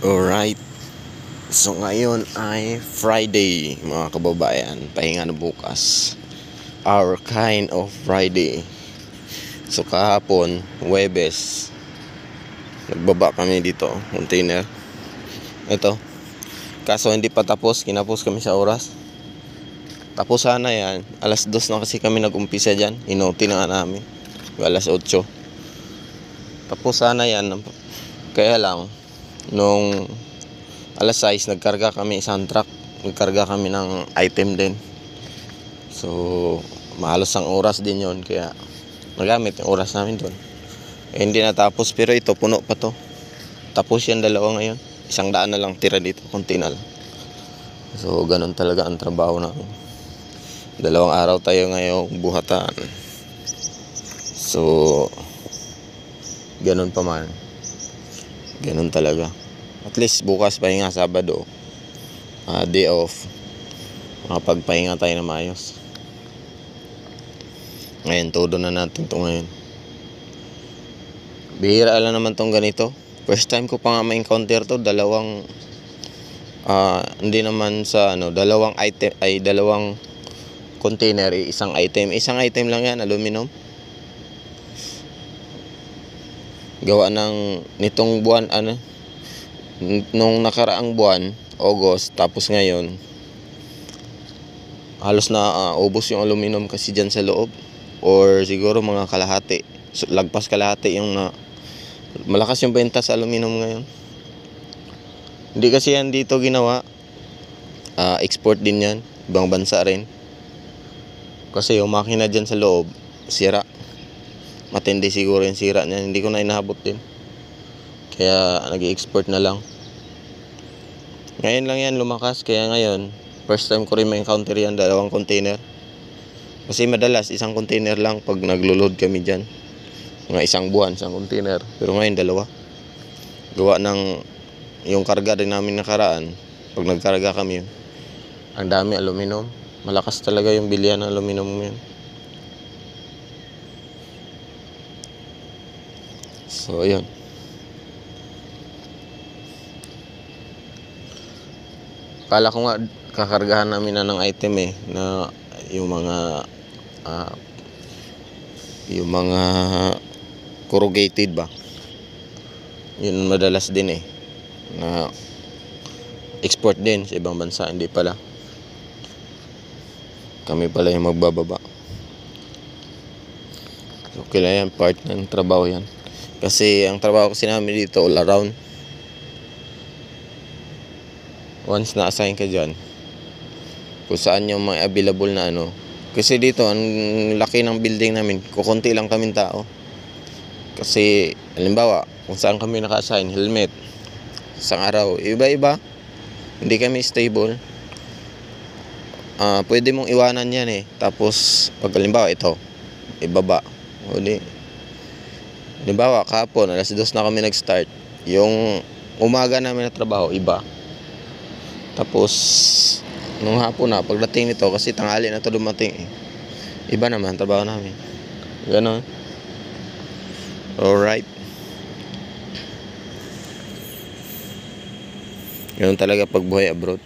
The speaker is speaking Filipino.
Alright, so ngayon ay Friday mga kababayan, pahinga na bukas. Our kind of Friday. So kahapon, Huwebes, nagbaba kami dito, container. Ito, kaso hindi pa tapos, kinapos kami sa oras. Tapos sana yan, alas 2 na kasi kami nag-umpisa dyan, inuti na namin, alas 8. Tapos sana yan, kaya lang, nung alas 6 nagkarga kami isang truck, nagkarga kami ng item din. So mahalos ang oras din yon, kaya nagamit yung oras namin doon. Hindi natapos, pero ito puno pa to. Tapos yan dalawa ngayon, 100 na lang tira dito, konti na lang. So ganun talaga ang trabaho namin. 2 araw tayo ngayong buhatan. So ganun pa man, ganun talaga. At least bukas pahinga, Sabado, day off, makapagpahinga tayo na maayos. Ngayon todo na natin to ngayon. Bihira lang naman tong ganito. First time ko pa nga ma-encounter to. Hindi naman sa dalawang item, ay dalawang container, isang item lang yan, aluminum. Gawa ng nitong buwan, nung nakaraang buwan, August, tapos ngayon halos na ubos yung aluminum kasi dyan sa loob, or siguro mga kalahati, lagpas kalahati yung malakas yung benta sa aluminum ngayon. Hindi kasi yan dito ginawa, export din yan, ibang bansa rin, kasi yung makina dyan sa loob sira, matindi siguro yung sira niya, hindi ko na inahabot din, kaya nag-i-export na lang. Ngayon lang yan lumakas, kaya ngayon first time ko rin ma-encounter yan, dalawang container. Kasi madalas isang container lang pag naglo-load kami dyan, mga isang buwan isang container, pero ngayon dalawa. Gawa ng yung karga din namin nakaraan, pag nagkarga kami, ang dami aluminum, malakas talaga yung bilya ng aluminum ngayon. So yun, kala ko nga kakargahan namin na ng item na yung mga corrugated ba, yun madalas din na export din sa ibang bansa. Hindi pala, kami pala yung magbababa. Okay lang yan, part ng trabaho yan, kasi ang trabaho kasi namin dito all around. Once na-assign ka dyan, kung saan yung mga available na kasi dito ang laki ng building namin, kukunti lang kaming tao. Kasi halimbawa kung saan kami naka-assign, helmet, isang araw iba-iba, hindi kami stable. Pwede mong iwanan yan tapos pag halimbawa ito ibaba, halimbawa kahapon alas 2 na kami nag-start, yung umaga namin na trabaho iba, tapos nung hapon na pagdating nito, kasi tanghali na to dumating, iba naman trabaho namin. Ganon. Alright, ganun talaga pag buhay abroad.